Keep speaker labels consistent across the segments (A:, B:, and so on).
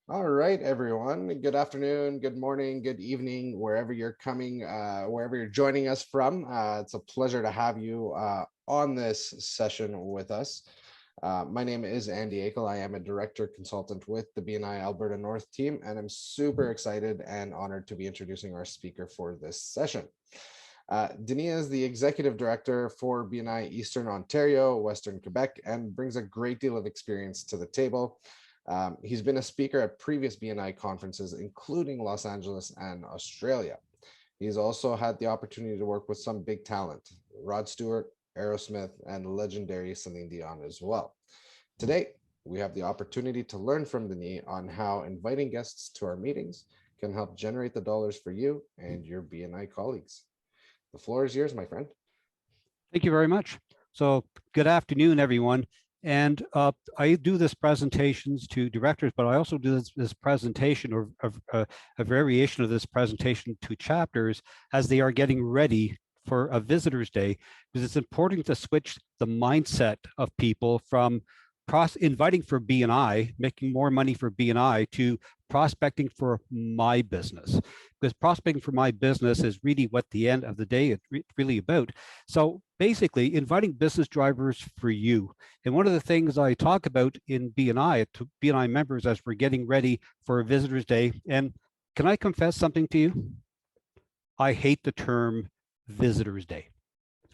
A: All right, everyone. Good afternoon, good morning, good evening, wherever you're wherever you're joining us from. It's a pleasure to have you on this session with us. My name is Andy Akel. I am a director consultant with the BNI Alberta North team, and I'm super excited and honored to be introducing our speaker for this session. Denis is the executive director for BNI Eastern Ontario, Western Quebec, and brings a great deal of experience to the table. He's been a speaker at previous BNI conferences, including Los Angeles and Australia. He's also had the opportunity to work with some big talent, Rod Stewart, Aerosmith, and legendary Celine Dion as well. Today, we have the opportunity to learn from Denis on how inviting guests to our meetings can help generate the dollars for you and your BNI colleagues. The floor is yours, my friend.
B: Thank you very much. So good afternoon, everyone. And I do this presentations to directors, but I also do this presentation or a variation of this presentation to chapters as they are getting ready for a visitor's day, because it's important to switch the mindset of people from inviting for BNI, making more money for BNI, to prospecting for my business, because prospecting for my business is really what the end of the day is really about. So basically inviting business drivers for you. And one of the things I talk about in BNI to BNI members as we're getting ready for a visitor's day, and can I confess something to you? I hate the term visitor's day.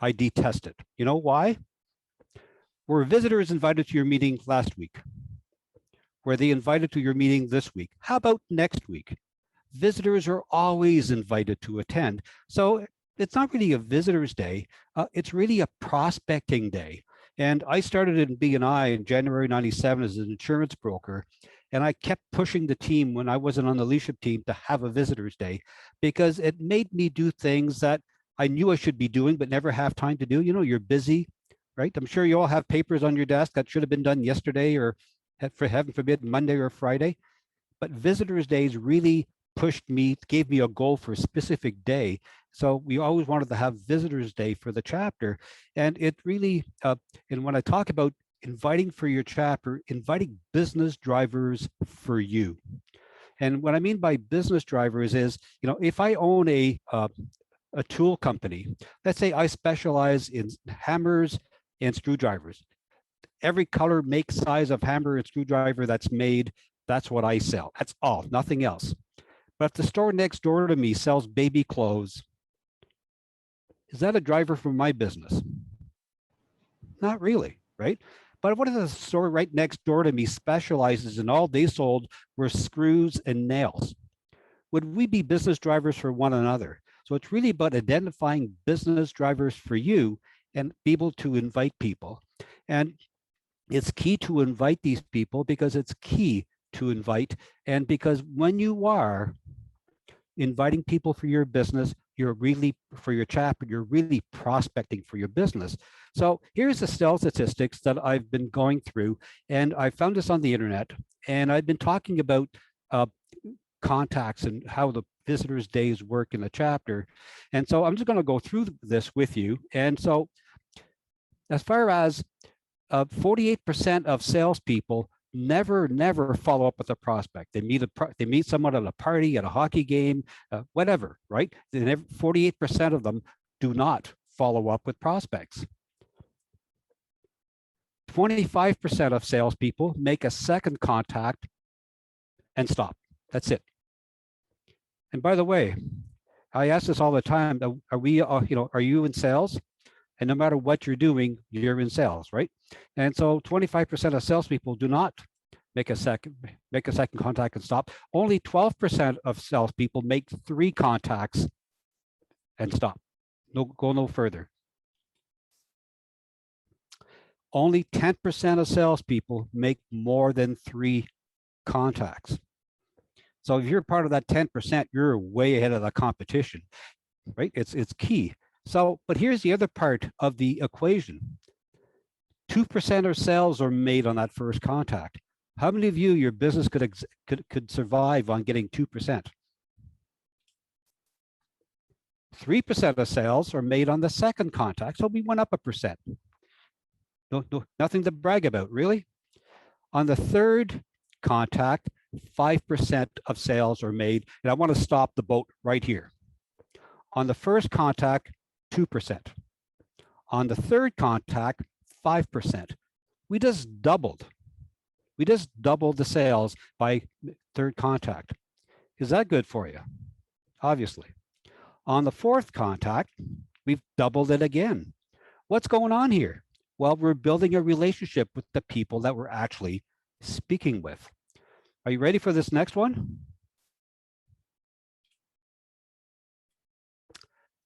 B: I detest it. You know why? Were visitors invited to your meeting last week? Were they invited to your meeting this week? How about next week? Visitors are always invited to attend. So it's not really a visitor's day. It's really a prospecting day. And I started in BNI in January 97 as an insurance broker. And I kept pushing the team when I wasn't on the leadership team to have a visitor's day, because it made me do things that I knew I should be doing, but never have time to do. You know, you're busy, right? I'm sure you all have papers on your desk that should have been done yesterday, or for heaven forbid, Monday or Friday. But visitors days really pushed me, gave me a goal for a specific day. So we always wanted to have visitors day for the chapter. And it really, and when I talk about inviting for your chapter, inviting business drivers for you. And what I mean by business drivers is, you know, if I own a tool company, let's say I specialize in hammers and screwdrivers. Every color, make, size of hammer and screwdriver that's made, that's what I sell. That's all, nothing else. But if the store next door to me sells baby clothes, is that a driver for my business? Not really, right? But what if the store right next door to me specializes in all they sold were screws and nails? Would we be business drivers for one another? So it's really about identifying business drivers for you and be able to invite people. And it's key to invite these people because it's key to invite. And because when you are inviting people for your business, you're really, for your chapter, you're really prospecting for your business. So here's the sales statistics that I've been going through, and I found this on the internet, and I've been talking about contacts and how the visitors days work in the chapter. And so I'm just going to go through this with you. And so as far as 48% of salespeople never follow up with a prospect. They meet someone at a party, at a hockey game, whatever, right? 48% of them do not follow up with prospects. 25% of salespeople make a second contact and stop. That's it. And by the way, I ask this all the time: are you in sales? And no matter what you're doing, you're in sales, right? And so 25% of salespeople do not make a second contact and stop. Only 12% of salespeople make 3 contacts and stop. Go no further. Only 10% of salespeople make more than 3 contacts. So if you're part of that 10%, you're way ahead of the competition, right? It's key. So, but here's the other part of the equation. 2% of sales are made on that first contact. How many of you, your business could survive on getting 2%? 3% of sales are made on the second contact, so we went up 1%. No, nothing to brag about, really. On the third contact, 5% of sales are made. And I want to stop the boat right here. On the first contact, 2%. On the third contact, 5%. We just doubled. We just doubled the sales by third contact. Is that good for you? Obviously. On the fourth contact, we've doubled it again. What's going on here? Well, we're building a relationship with the people that we're actually speaking with. Are you ready for this next one?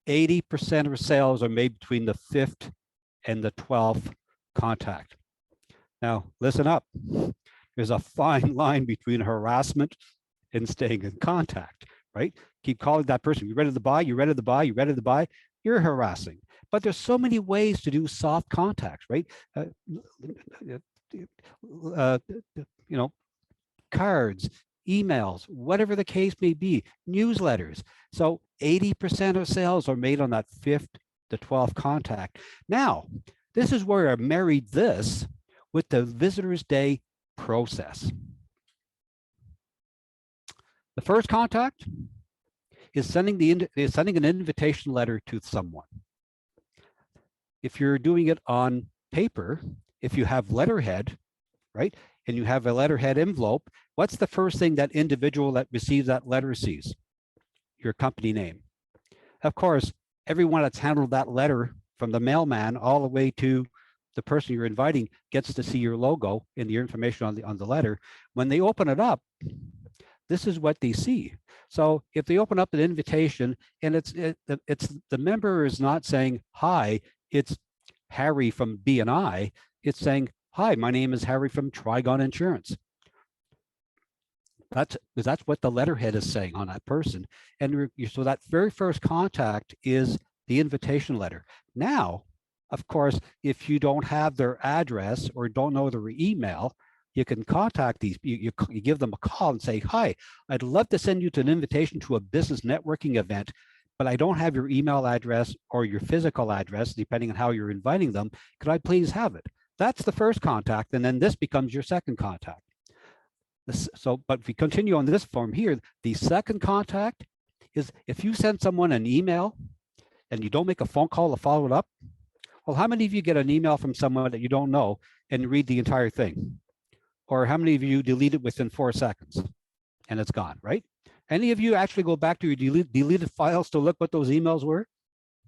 B: 80% of sales are made between the 5th and the 12th contact. Now, listen up. There's a fine line between harassment and staying in contact, right? Keep calling that person. You ready to buy? You ready to buy? You ready to buy? You're harassing. But there's so many ways to do soft contacts, right? Cards, emails, whatever the case may be, newsletters. So 80% of sales are made on that 5th to 12th contact. Now, this is where I married this with the Visitor's Day process. The first contact is sending an invitation letter to someone. If you're doing it on paper, if you have letterhead, right, and you have a letterhead envelope, what's the first thing that individual that receives that letter sees? Your company name. Of course, everyone that's handled that letter from the mailman all the way to the person you're inviting gets to see your logo and your information on the letter. When they open it up, this is what they see. So if they open up an invitation and it's the member is not saying, hi, it's Harry from BNI, it's saying, hi, my name is Harry from Trigon Insurance. That's what the letterhead is saying on that person. And so that very first contact is the invitation letter. Now, of course, if you don't have their address or don't know their email, you can contact these, you give them a call and say, hi, I'd love to send you to an invitation to a business networking event, but I don't have your email address or your physical address, depending on how you're inviting them. Could I please have it? That's the first contact, and then this becomes your second contact. But if we continue on this form here, the second contact is if you send someone an email and you don't make a phone call to follow it up, well, how many of you get an email from someone that you don't know and read the entire thing? Or how many of you delete it within 4 seconds and it's gone, right? Any of you actually go back to your deleted files to look what those emails were?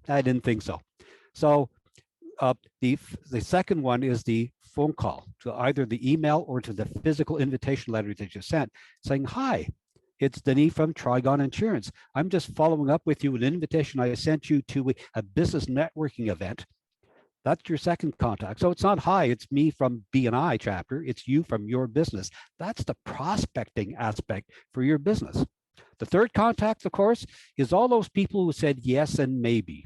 B: I didn't think so. So the second one is the phone call to either the email or to the physical invitation letter that you sent saying, hi, it's Denis from Trigon Insurance. I'm just following up with you an invitation I sent you to a business networking event. That's your second contact. So it's not, hi, it's me from BNI chapter. It's you from your business. That's the prospecting aspect for your business. The third contact, of course, is all those people who said yes and maybe.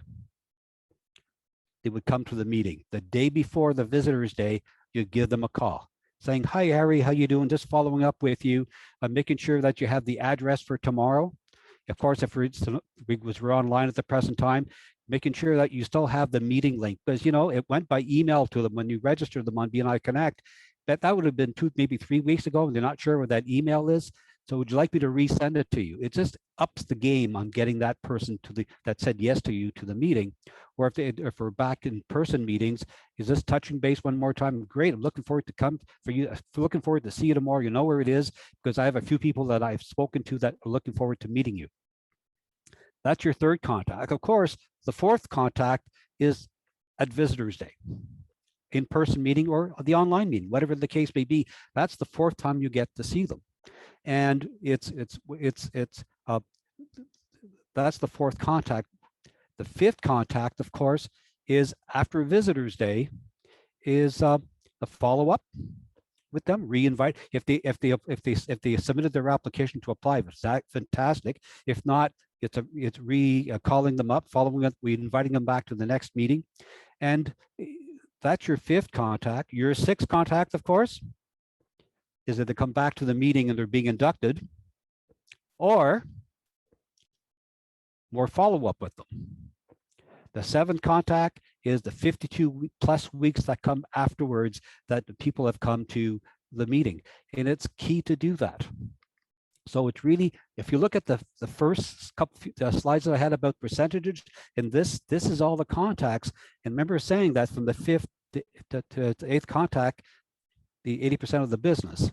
B: They would come to the meeting. The day before the Visitor's Day, you give them a call saying, hi, Harry, how you doing? Just following up with you. I'm making sure that you have the address for tomorrow. Of course, if we're online at the present time, making sure that you still have the meeting link, because, you know, it went by email to them when you registered them on BNI Connect. That would have been maybe 3 weeks ago, and they're not sure what that email is. So would you like me to resend it to you? It just ups the game on getting that person that said yes to you to the meeting. Or if we're back in person meetings, is this touching base one more time? Great, I'm looking forward to see you tomorrow. You know where it is, because I have a few people that I've spoken to that are looking forward to meeting you. That's your third contact. Of course, the fourth contact is at Visitor's Day, in-person meeting or the online meeting, whatever the case may be. That's the fourth time you get to see them. And that's the fourth contact. The fifth contact, of course, is after Visitor's Day, is the follow-up with them, re-invite. If they submitted their application to apply, that's fantastic. If not, it's calling them up, following up, inviting them back to the next meeting, and that's your fifth contact. Your sixth contact, of course, is that they come back to the meeting and they're being inducted, or more follow-up with them. The seventh contact is the 52 plus weeks that come afterwards that the people have come to the meeting. And it's key to do that. So it's really, if you look at the first couple slides that I had about percentages, and this is all the contacts. And remember saying that from the 5th to 8th contact, the 80% of the business.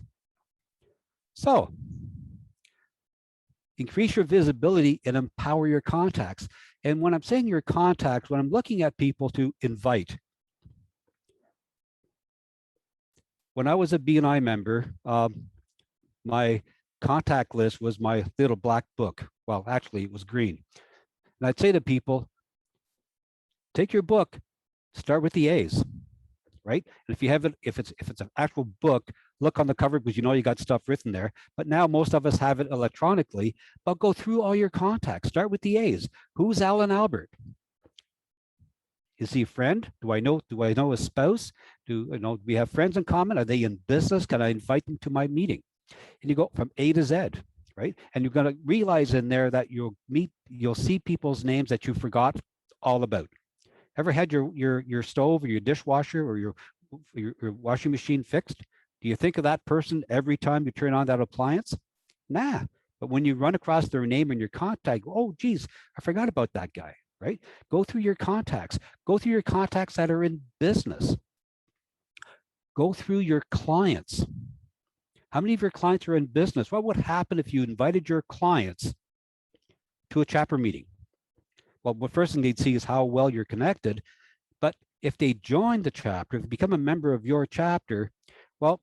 B: So increase your visibility and empower your contacts. And when I'm saying your contacts, when I'm looking at people to invite, when I was a BNI member, my contact list was my little black book. Well, actually it was green. And I'd say to people, take your book, start with the A's, right? And if you have it, if it's an actual book, look on the cover because you know you got stuff written there. But now most of us have it electronically. But go through all your contacts. Start with the A's. Who's Alan Albert? Is he a friend? Do I know his spouse? Do we have friends in common? Are they in business? Can I invite them to my meeting? And you go from A to Z, right? And you're going to realize in there that you'll see people's names that you forgot all about. Ever had your stove or your dishwasher or your washing machine fixed? Do you think of that person every time you turn on that appliance? Nah. But when you run across their name in your contact, oh, geez, I forgot about that guy, right? Go through your contacts. Go through your contacts that are in business. Go through your clients. How many of your clients are in business? What would happen if you invited your clients to a chapter meeting? Well, the first thing they'd see is how well you're connected. But if they join the chapter, if they become a member of your chapter, well,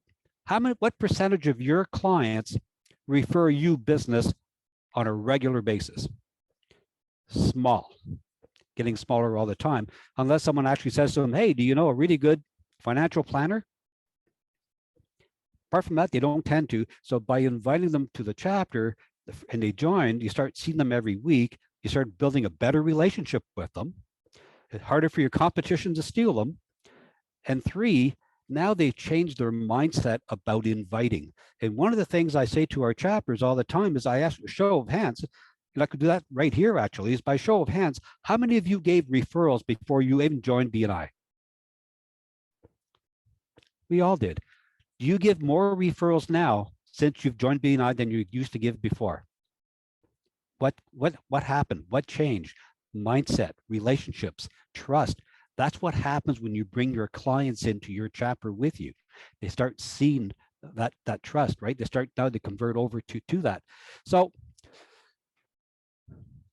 B: what percentage of your clients refer you business on a regular basis? Small, getting smaller all the time, unless someone actually says to them, hey, do you know a really good financial planner? Apart from that, they don't tend to. So by inviting them to the chapter and they join, you start seeing them every week. You start building a better relationship with them. It's harder for your competition to steal them. And 3, now they've changed their mindset about inviting. And one of the things I say to our chapters all the time is I ask a show of hands, and I could do that right here actually, is by show of hands, how many of you gave referrals before you even joined BNI? We all did. Do you give more referrals now since you've joined BNI than you used to give before? What happened? What changed? Mindset, relationships, trust. That's what happens when you bring your clients into your chapter with you. They start seeing that trust, right? They start now to convert over to that. So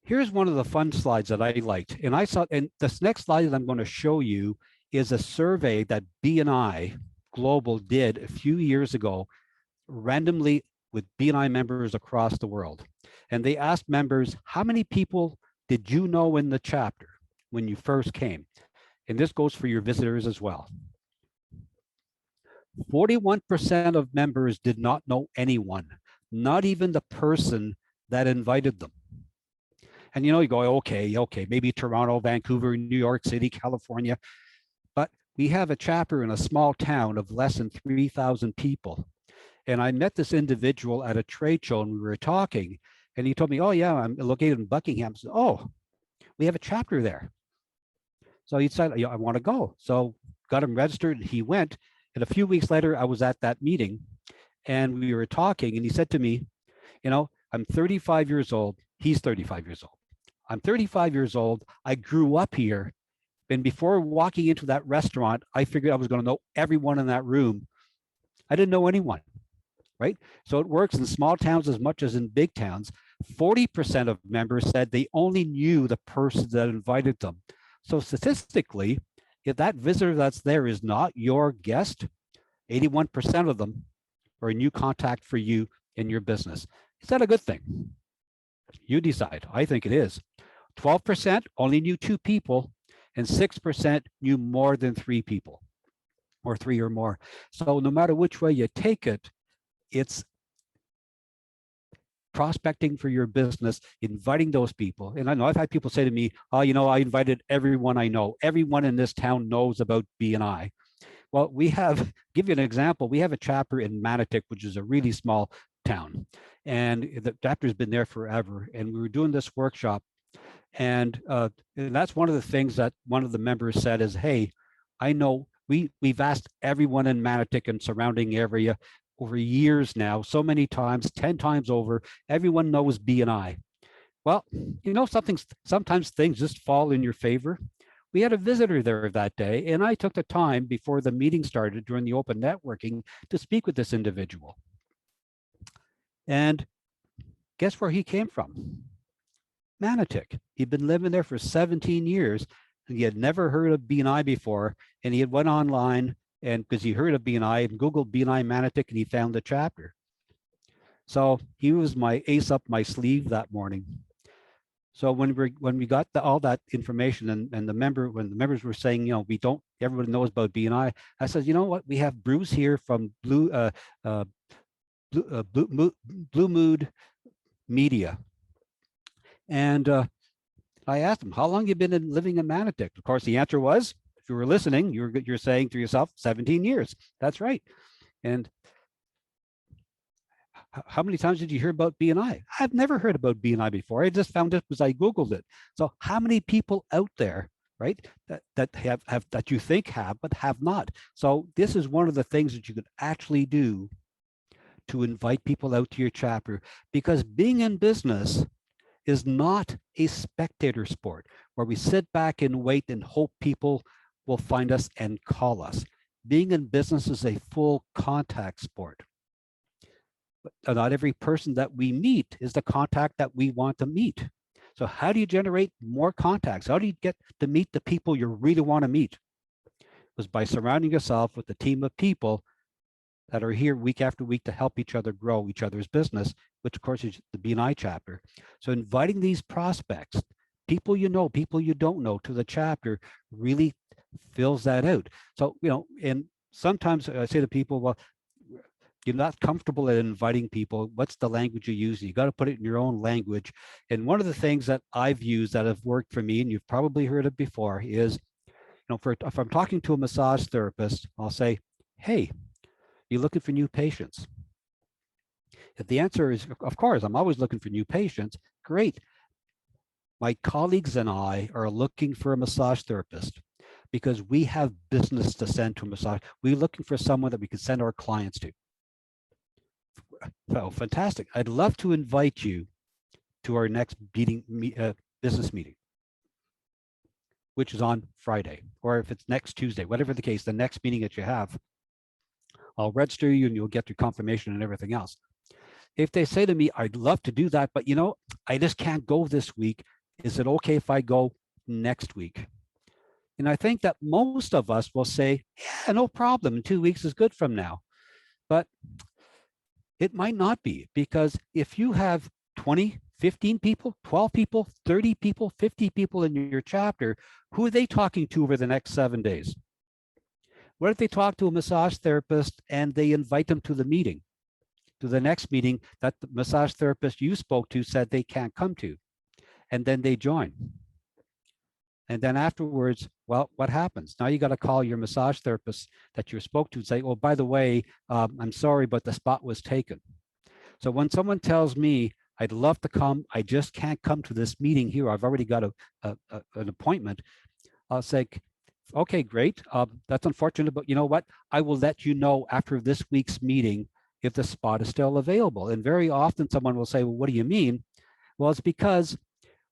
B: here's one of the fun slides that I liked. And this next slide that I'm going to show you is a survey that BNI Global did a few years ago, randomly with BNI members across the world. And they asked members, how many people did you know in the chapter when you first came? And this goes for your visitors as well. 41% of members did not know anyone, not even the person that invited them. And you go, okay, maybe Toronto, Vancouver, New York City, California. But we have a chapter in a small town of less than 3,000 people. And I met this individual at a trade show and we were talking and he told me, oh yeah, I'm located in Buckingham. So, oh, we have a chapter there. So he said, I want to go. So got him registered and he went. And a few weeks later, I was at that meeting and we were talking and he said to me, I'm 35 years old. He's 35 years old. I'm 35 years old. I grew up here. And before walking into that restaurant, I figured I was going to know everyone in that room. I didn't know anyone, right? So it works in small towns as much as in big towns. 40% of members said they only knew the person that invited them. So statistically, if that visitor that's there is not your guest, 81% of them are a new contact for you in your business. Is that a good thing? You decide. I think it is. 12% only knew 2 people, and 6% knew more than 3 people, or 3 or more. So no matter which way you take it, it's prospecting for your business, inviting those people. And I know I've had people say to me, oh, I invited everyone I know. Everyone in this town knows about BNI. Well, give you an example. We have a chapter in Manotick, which is a really small town. And the chapter's been there forever. And we were doing this workshop. And that's one of the things that one of the members said is, hey, I know we've asked everyone in Manotick and surrounding area, over years now, so many times, 10 times over. Everyone knows BNI. Well, you know, sometimes things just fall in your favor. We had a visitor there that day, and I took the time before the meeting started during the open networking to speak with this individual. And guess where he came from? Manotick. He'd been living there for 17 years, and he had never heard of BNI before, and he had went online, and because he heard of BNI and Googled BNI Manotick, and he found the chapter. So he was my ace up my sleeve that morning. So when we got all that information, and when the members were saying, you know, everybody knows about BNI, I said, you know what, we have Bruce here from Blue Mood Media, and I asked him, how long you been living in Manotick? Of course, the answer was, if you were listening, you're saying to yourself, 17 years. That's right. And how many times did you hear about BNI? I've never heard about BNI before. I just found it because I Googled it. So how many people out there, right, that have that you think have, but have not? So this is one of the things that you could actually do to invite people out to your chapter, because being in business is not a spectator sport where we sit back and wait and hope people will find us and call us. Being in business is a full contact sport. But not every person that we meet is the contact that we want to meet. So how do you generate more contacts? How do you get to meet the people you really want to meet? It was by surrounding yourself with a team of people that are here week after week to help each other grow each other's business, which of course is the BNI chapter. So inviting these prospects, people you know, people you don't know, to the chapter really fills that out. So, you know, and sometimes I say to people, well, you're not comfortable at inviting people. What's the language you use? You got to put it in your own language. And one of the things that I've used that have worked for me, and you've probably heard it before, is, you know, if I'm talking to a massage therapist, I'll say, hey, you looking for new patients? If the answer is, of course, I'm always looking for new patients, great. My colleagues and I are looking for a massage therapist because we have business to send to a massage. We're looking for someone that we can send our clients to. So fantastic. I'd love to invite you to our next business meeting, which is on Friday, or if it's next Tuesday, whatever the case, the next meeting that you have, I'll register you and you'll get your confirmation and everything else. If they say to me, I'd love to do that, but you know, I just can't go this week. Is it okay if I go next week? And I think that most of us will say, yeah, no problem. 2 weeks is good from now. But it might not be, because if you have 20, 15 people, 12 people, 30 people, 50 people in your chapter, who are they talking to over the next 7 days? What if they talk to a massage therapist and they invite them to the meeting, to the next meeting that the massage therapist you spoke to said they can't come to, and then they join? And then afterwards, well, what happens? Now you got to call your massage therapist that you spoke to and say, oh, by the way, I'm sorry, but the spot was taken. So when someone tells me, I'd love to come, I just can't come to this meeting here, I've already got an appointment, I'll say, okay, great. That's unfortunate, but you know what? I will let you know after this week's meeting if the spot is still available. And very often someone will say, well, what do you mean? Well, it's because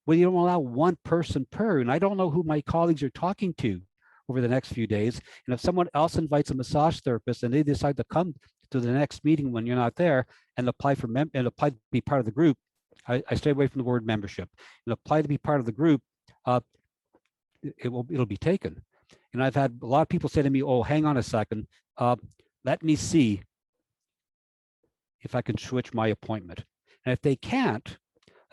B: you don't allow one person per, and I don't know who my colleagues are talking to over the next few days. And if someone else invites a massage therapist and they decide to come to the next meeting when you're not there and apply to be part of the group, I stay away from the word membership, and apply to be part of the group, it'll be taken. And I've had a lot of people say to me, oh, hang on a second, let me see if I can switch my appointment. And if they can't,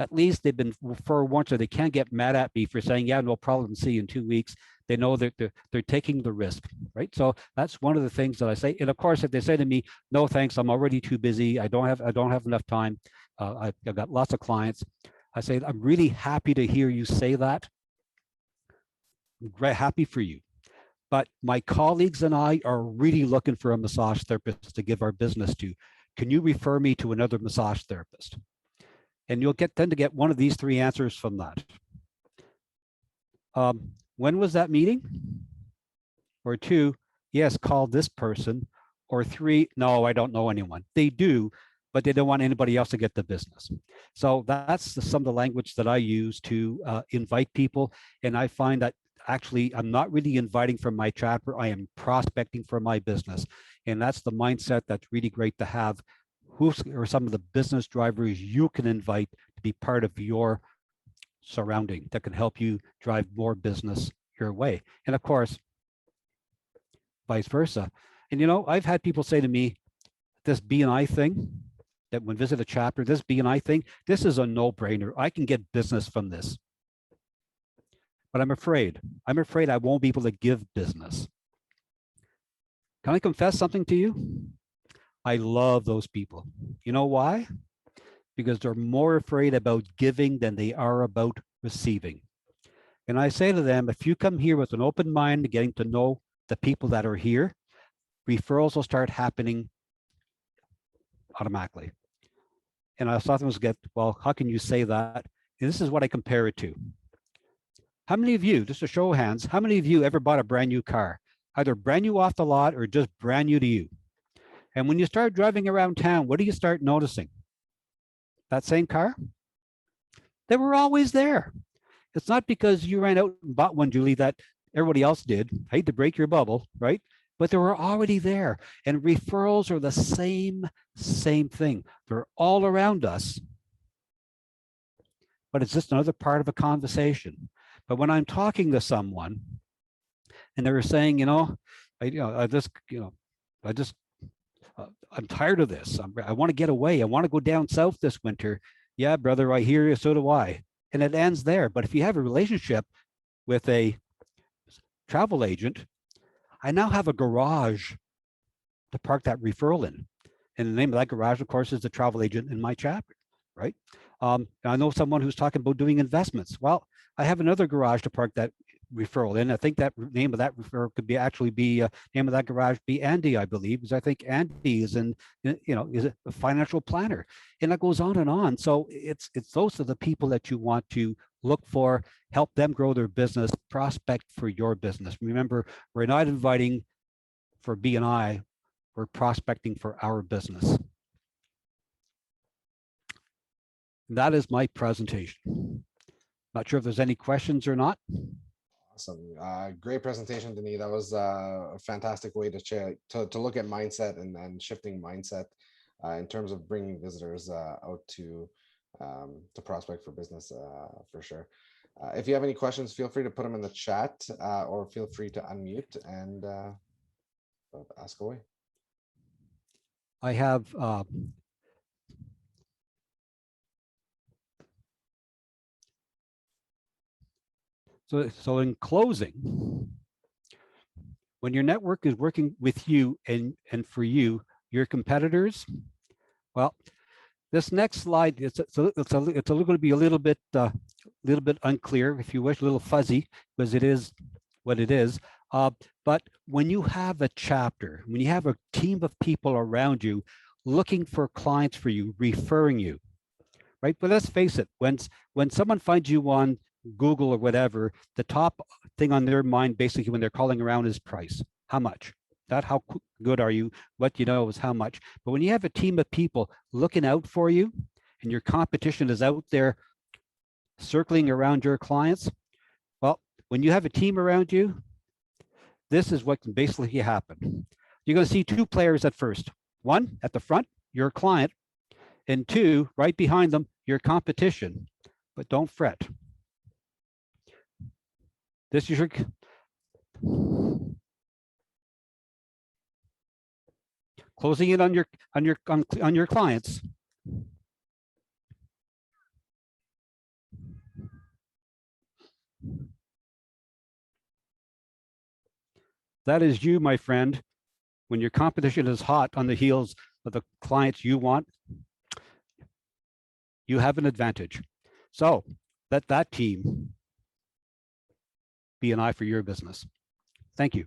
B: at least they've been forewarned, so they can't get mad at me for saying, yeah, no problem, see you in 2 weeks. They know that they're taking the risk, right? So that's one of the things that I say. And of course, if they say to me, no, thanks, I'm already too busy, I don't have enough time, I've got lots of clients, I say, I'm really happy to hear you say that. I'm very happy for you. But my colleagues and I are really looking for a massage therapist to give our business to. Can you refer me to another massage therapist? And you'll tend to get one of these three answers from that. When was that meeting? Or two, yes, call this person. Or 3, no, I don't know anyone. They do, but they don't want anybody else to get the business. So that's some of the language that I use to invite people. And I find that actually I'm not really inviting from my chapter, I am prospecting for my business. And that's the mindset that's really great to have. Who are some of the business drivers you can invite to be part of your surrounding that can help you drive more business your way? And of course, vice versa. And I've had people say to me, this BNI thing, that when visit a chapter, this BNI thing, this is a no-brainer. I can get business from this. But I'm afraid I won't be able to give business. Can I confess something to you? I love those people. You know why? Because they're more afraid about giving than they are about receiving. And I say to them, if you come here with an open mind, getting to know the people that are here, referrals will start happening automatically. And I sometimes get, well, how can you say that? And this is what I compare it to. How many of you, just a show of hands, how many of you ever bought a brand new car? Either brand new off the lot or just brand new to you? And when you start driving around town, what do you start noticing? That same car? They were always there. It's not because you ran out and bought one, Julie, that everybody else did. I hate to break your bubble, right? But they were already there. And referrals are the same thing. They're all around us, but it's just another part of a conversation. But when I'm talking to someone and they're saying, I'm tired of this. I want to get away. I want to go down south this winter. Yeah, brother, I hear you. So do I. And it ends there. But if you have a relationship with a travel agent, I now have a garage to park that referral in. And the name of that garage, of course, is the travel agent in my chapter, right? I know someone who's talking about doing investments. Well, I have another garage to park that referral in. I think that name of that referral could be name of that garage be Andy, I believe, because I think Andy is is a financial planner, and that goes on and on. So it's those are the people that you want to look for, help them grow their business, prospect for your business. Remember, we're not inviting for BNI, we're prospecting for our business. That is my presentation. Not sure if there's any questions or not.
A: Awesome. Great presentation, Denis. That was a fantastic way to look at mindset and shifting mindset in terms of bringing visitors out to prospect for business for sure. If you have any questions, feel free to put them in the chat or feel free to unmute and ask away.
B: I have so in closing, when your network is working with you and for you, your competitors, well, this next slide, it's going to be a little bit unclear, if you wish, a little fuzzy, because it is what it is. But when you have a chapter, when you have a team of people around you looking for clients for you, referring you, right? But let's face it, when someone finds you on Google or whatever, the top thing on their mind, basically, when they're calling around is price. How much? Not how good are you? What you know is how much. But when you have a team of people looking out for you and your competition is out there circling around your clients, well, when you have a team around you, this is what can basically happen. You're going to see two players at first. One, at the front, your client, and two, right behind them, your competition. But don't fret. This is your closing in on your clients. That is you, my friend. When your competition is hot on the heels of the clients you want, you have an advantage. So let that team be an eye for your business. Thank you.